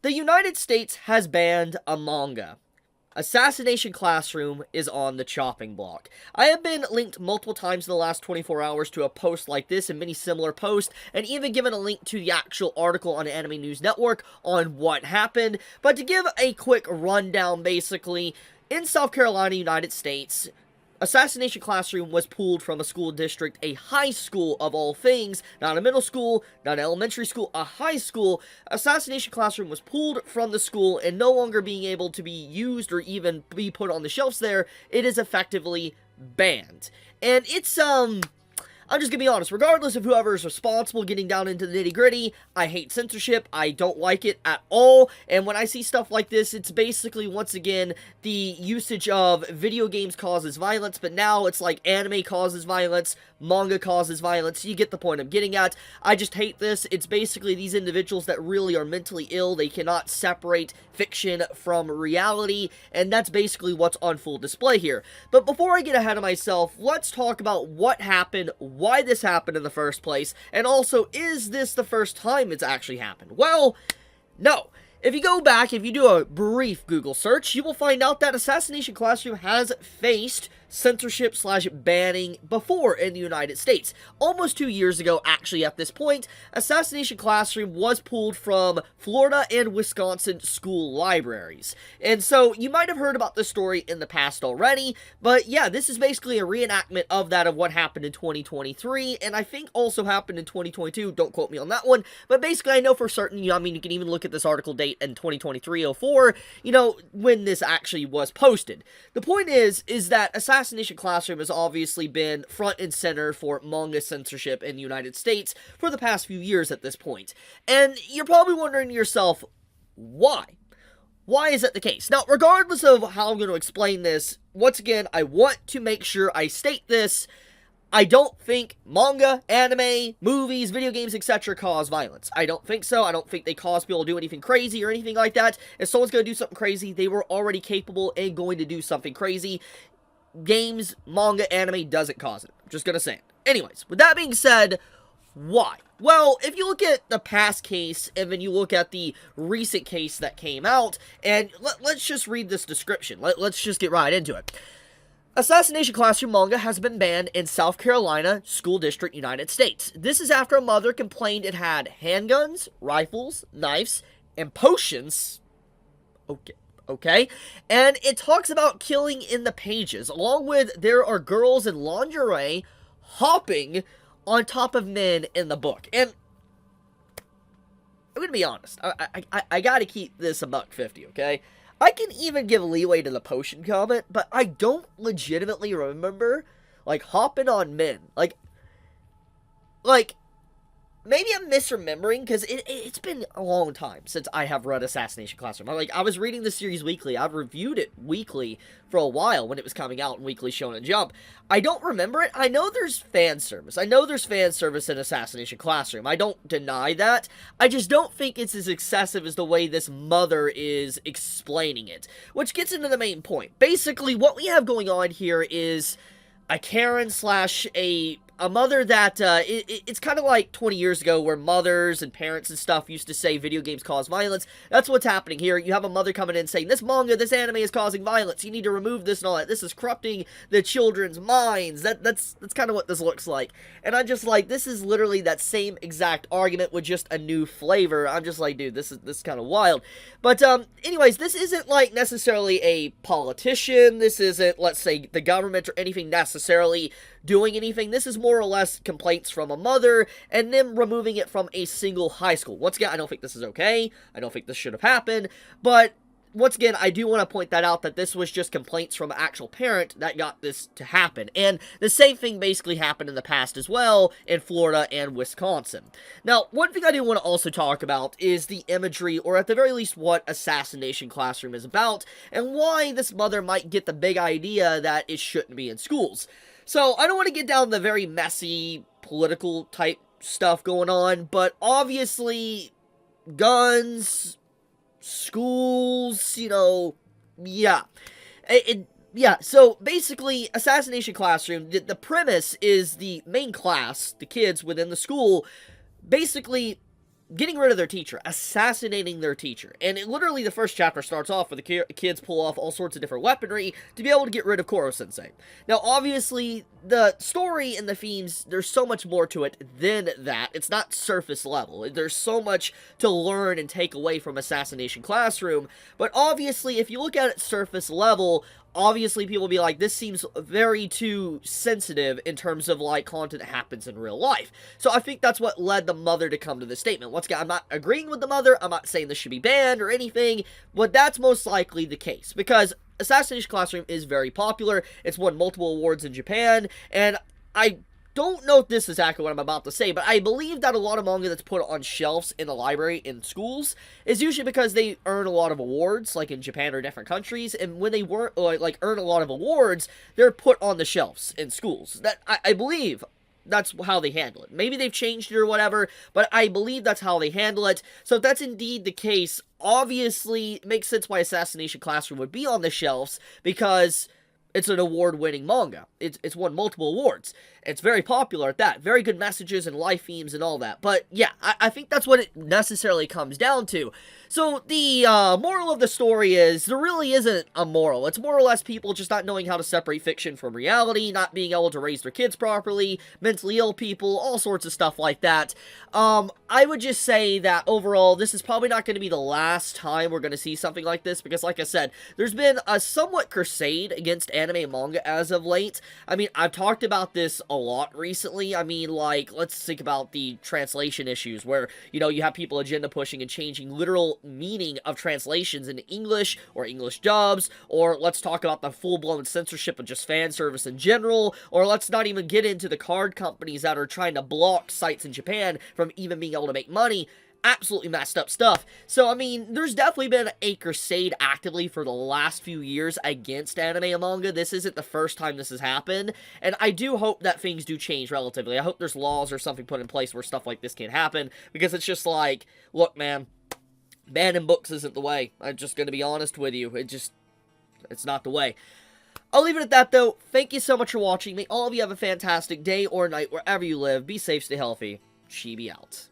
The United States has banned a manga. Assassination Classroom is on the chopping block. I have been linked multiple times in the last 24 hours to a post like this and many similar posts, and even given a link to the actual article on Anime News Network on what happened. But to give a quick rundown, basically, in South Carolina, United States, Assassination Classroom was pulled from a school district, a high school of all things, not a middle school, not an elementary school, a high school. Assassination Classroom was pulled from the school and no longer being able to be used or even be put on the shelves there. It is effectively banned. And it's, I'm just gonna be honest, regardless of whoever is responsible, getting down into the nitty-gritty, I hate censorship, I don't like it at all, and when I see stuff like this, it's basically, once again, the usage of video games causes violence, but now it's like anime causes violence, manga causes violence. You get the point I'm getting at. I just hate this. It's basically these individuals that really are mentally ill. They cannot separate fiction from reality, and that's basically what's on full display here. But before I get ahead of myself, let's talk about what happened, why this happened in the first place, and also, is this the first time it's actually happened? Well, no. If you go back, if you do a brief Google search, you will find out that Assassination Classroom has faced censorship/banning before in the United States. Almost 2 years ago, actually, at this point, Assassination Classroom was pulled from Florida and Wisconsin school libraries. And so, you might have heard about this story in the past already, but yeah, this is basically a reenactment of that, of what happened in 2023, and I think also happened in 2022, don't quote me on that one, but basically I know for certain, you know, I mean, you can even look at this article date in 2023-04, you know, when this actually was posted. The point is that Assassination Classroom has obviously been front and center for manga censorship in the United States for the past few years at this point. And you're probably wondering to yourself, why? Why is that the case? Now, regardless of how I'm going to explain this, once again, I want to make sure I state this. I don't think manga, anime, movies, video games, etc. cause violence. I don't think so. I don't think they cause people to do anything crazy or anything like that. If someone's going to do something crazy, they were already capable and going to do something crazy. Games, manga, anime doesn't cause it. I'm just gonna say it. Anyways, with that being said, why? Well, if you look at the past case, and then you look at the recent case that came out, and let's just read this description. Let's just get right into it. Assassination Classroom manga has been banned in South Carolina School District, United States. This is after a mother complained it had handguns, rifles, knives, and potions. Okay, and it talks about killing in the pages, along with there are girls in lingerie hopping on top of men in the book. And I'm gonna be honest, I gotta keep this $1.50, okay? I can even give leeway to the potion comment, but I don't legitimately remember, like, hopping on men. Like, maybe I'm misremembering, because it's been a long time since I have read Assassination Classroom. I was reading the series weekly. I've reviewed it weekly for a while when it was coming out in Weekly Shonen Jump. I don't remember it. I know there's fan service. I know there's fan service in Assassination Classroom. I don't deny that. I just don't think it's as excessive as the way this mother is explaining it. Which gets into the main point. Basically, what we have going on here is a Karen slash a mother that, it's kind of like 20 years ago where mothers and parents and stuff used to say video games cause violence. That's what's happening here. You have a mother coming in saying, this manga, this anime is causing violence. You need to remove this and all that. This is corrupting the children's minds. That's kind of what this looks like. And I'm just like, this is literally that same exact argument with just a new flavor. I'm just like, dude, this is kind of wild. But, anyways, this isn't like necessarily a politician. This isn't, let's say, the government or anything necessarily doing anything. This is more or less complaints from a mother and them removing it from a single high school. Once again, I don't think this is okay. I don't think this should have happened. But once again, I do want to point that out, that this was just complaints from an actual parent that got this to happen. And the same thing basically happened in the past as well in Florida and Wisconsin. Now, one thing I do want to also talk about is the imagery, or at the very least what Assassination Classroom is about, and why this mother might get the big idea that it shouldn't be in schools. So, I don't want to get down the very messy, political type stuff going on, but obviously, guns, schools, you know, yeah. So, basically, Assassination Classroom, the premise is the main class, the kids within the school, basically getting rid of their teacher, assassinating their teacher. And literally the first chapter starts off where the kids pull off all sorts of different weaponry to be able to get rid of Koro-sensei. Now, obviously, the story and the themes, there's so much more to it than that. It's not surface level. There's so much to learn and take away from Assassination Classroom. But obviously, if you look at it surface level, obviously people will be like, this seems very too sensitive in terms of, like, content that happens in real life. So I think that's what led the mother to come to this statement. Once again, I'm not agreeing with the mother, I'm not saying this should be banned or anything, but that's most likely the case, because Assassination Classroom is very popular, it's won multiple awards in Japan, and I don't know if this is exactly what I'm about to say, but I believe that a lot of manga that's put on shelves in the library in schools is usually because they earn a lot of awards, like in Japan or different countries, and when they weren't like earn a lot of awards, they're put on the shelves in schools. That I believe that's how they handle it. Maybe they've changed it or whatever, but I believe that's how they handle it. So if that's indeed the case, obviously it makes sense why Assassination Classroom would be on the shelves, because it's an award-winning manga. It's won multiple awards. It's very popular at that. Very good messages and life themes and all that. But yeah, I think that's what it necessarily comes down to. So the moral of the story is, there really isn't a moral. It's more or less people just not knowing how to separate fiction from reality, not being able to raise their kids properly, mentally ill people, all sorts of stuff like that. I would just say that overall, this is probably not going to be the last time we're going to see something like this, because like I said, there's been a somewhat crusade against anime and manga as of late. I mean, I've talked about this a lot recently. I mean, like, let's think about the translation issues where, you know, you have people agenda pushing and changing literal meaning of translations into English or English dubs, or let's talk about the full-blown censorship of just fan service in general, or let's not even get into the card companies that are trying to block sites in Japan from even being able to make money. Absolutely messed up stuff. So, I mean, there's definitely been a crusade actively for the last few years against anime and manga. This isn't the first time this has happened, and I do hope that things do change relatively. I hope there's laws or something put in place where stuff like this can't happen, because it's just like, look, man, banning books isn't the way. I'm just gonna be honest with you. It's not the way. I'll leave it at that, though. Thank you so much for watching. May all of you have a fantastic day or night wherever you live. Be safe, stay healthy. Chibi out.